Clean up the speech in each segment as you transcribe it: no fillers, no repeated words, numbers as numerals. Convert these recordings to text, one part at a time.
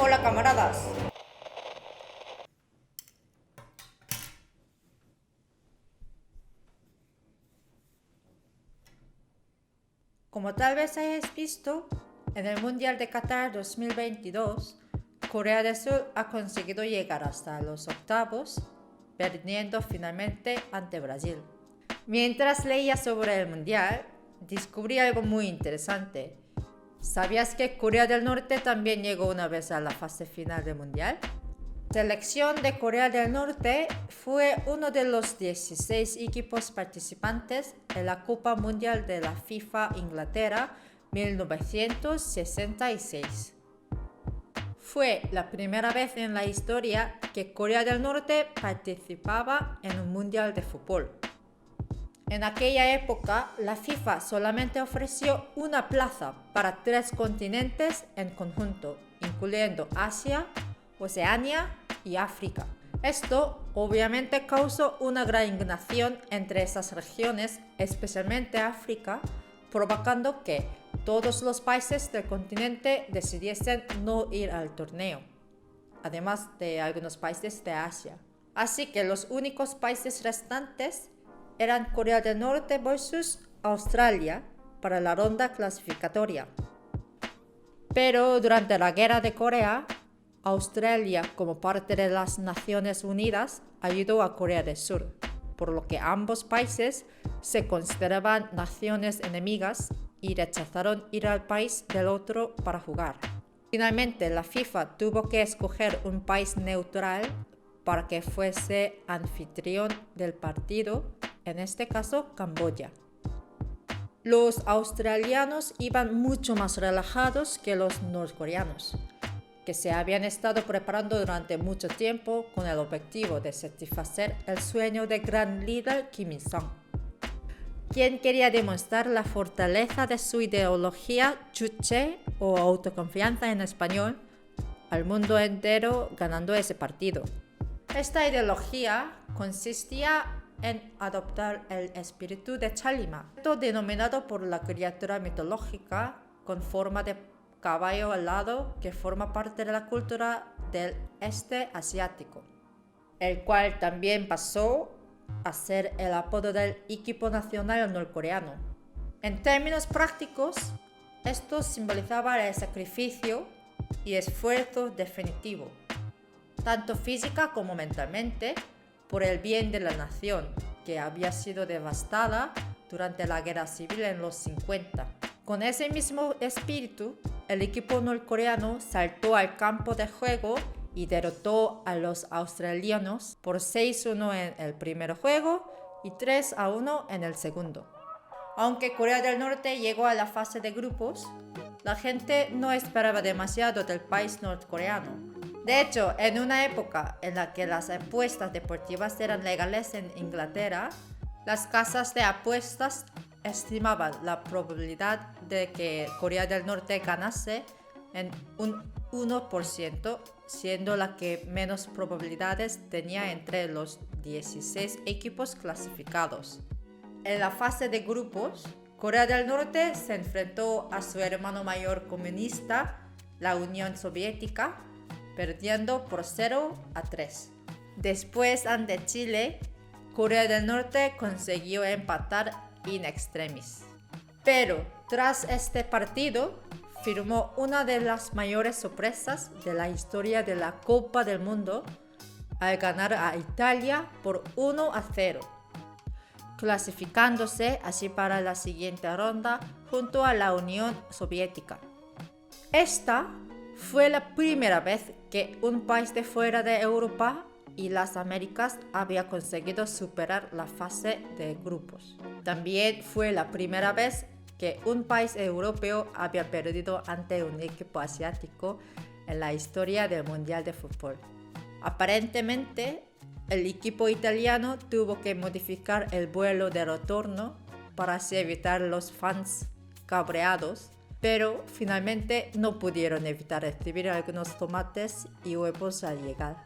Hola camaradas. Como tal vez hayáis visto, en el Mundial de Qatar 2022, Corea del Sur ha conseguido llegar hasta los octavos, perdiendo finalmente ante Brasil. Mientras leía sobre el Mundial, descubrí algo muy interesante. ¿Sabías que Corea del Norte también llegó una vez a la fase final del Mundial? La selección de Corea del Norte fue uno de los 16 equipos participantes en la Copa Mundial de la FIFA Inglaterra 1966. Fue la primera vez en la historia que Corea del Norte participaba en un Mundial de fútbol. En aquella época, la FIFA solamente ofreció una plaza para 3 continentes en conjunto, incluyendo Asia, Oceanía y África. Esto obviamente causó una gran indignación entre esas regiones, especialmente África, provocando que todos los países del continente decidiesen no ir al torneo, además de algunos países de Asia. Así que los únicos países restantes eran Corea del Norte versus Australia para la ronda clasificatoria. Pero durante la Guerra de Corea, Australia, como parte de las Naciones Unidas, ayudó a Corea del Sur, por lo que ambos países se consideraban naciones enemigas y rechazaron ir al país del otro para jugar. Finalmente, la FIFA tuvo que escoger un país neutral para que fuese anfitrión del partido, en este caso Camboya. Los australianos iban mucho más relajados que los norcoreanos, que se habían estado preparando durante mucho tiempo con el objetivo de satisfacer el sueño del gran líder Kim Il-sung, quien quería demostrar la fortaleza de su ideología Juche o autoconfianza en español al mundo entero ganando ese partido. Esta ideología consistía en adoptar el espíritu de Chalima, denominado por la criatura mitológica con forma de caballo alado que forma parte de la cultura del este asiático, el cual también pasó a ser el apodo del equipo nacional norcoreano. En términos prácticos, esto simbolizaba el sacrificio y esfuerzo definitivo, tanto física como mentalmente, por el bien de la nación, que había sido devastada durante la guerra civil en los 50. Con ese mismo espíritu, el equipo norcoreano saltó al campo de juego y derrotó a los australianos por 6-1 en el primer juego y 3-1 en el segundo. Aunque Corea del Norte llegó a la fase de grupos, la gente no esperaba demasiado del país norcoreano. De hecho, en una época en la que las apuestas deportivas eran legales en Inglaterra, las casas de apuestas estimaban la probabilidad de que Corea del Norte ganase en un 1%, siendo la que menos probabilidades tenía entre los 16 equipos clasificados. En la fase de grupos, Corea del Norte se enfrentó a su hermano mayor comunista, la Unión Soviética, perdiendo por 0-3. Después, ante Chile, Corea del Norte consiguió empatar in extremis. Pero tras este partido, firmó una de las mayores sorpresas de la historia de la Copa del Mundo al ganar a Italia por 1-0, clasificándose así para la siguiente ronda junto a la Unión Soviética. Esta fue la primera vez que un país de fuera de Europa y las Américas había conseguido superar la fase de grupos. También fue la primera vez que un país europeo había perdido ante un equipo asiático en la historia del Mundial de Fútbol. Aparentemente, el equipo italiano tuvo que modificar el vuelo de retorno para así evitar los fans cabreados, pero finalmente no pudieron evitar recibir algunos tomates y huevos al llegar.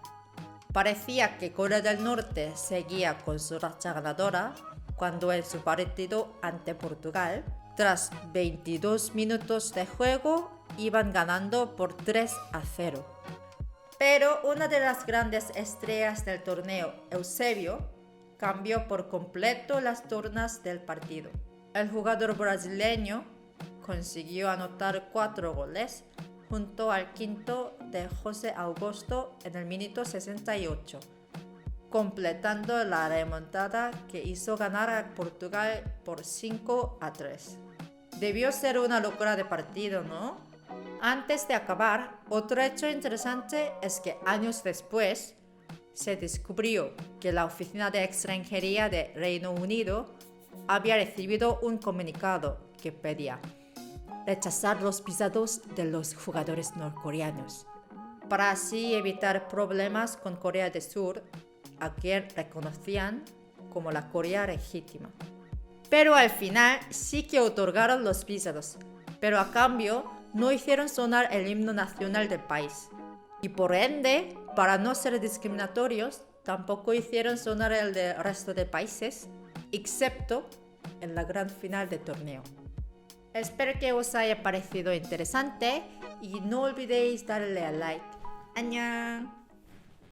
Parecía que Corea del Norte seguía con su racha ganadora cuando en su partido ante Portugal, tras 22 minutos de juego, iban ganando por 3-0. Pero una de las grandes estrellas del torneo, Eusebio, cambió por completo las tornas del partido. El jugador brasileño consiguió anotar 4 goles junto al quinto de José Augusto en el minuto 68, completando la remontada que hizo ganar a Portugal por 5-3. Debió ser una locura de partido, ¿no? Antes de acabar, otro hecho interesante es que años después se descubrió que la Oficina de Extranjería de Reino Unido había recibido un comunicado que pedía rechazar los visados de los jugadores norcoreanos, para así evitar problemas con Corea del Sur, a quien reconocían como la Corea legítima. Pero al final sí que otorgaron los visados, pero a cambio no hicieron sonar el himno nacional del país. Y por ende, para no ser discriminatorios, tampoco hicieron sonar el del resto de países, excepto en la gran final del torneo. Espero que os haya parecido interesante y no olvidéis darle a like. ¡Annyeong!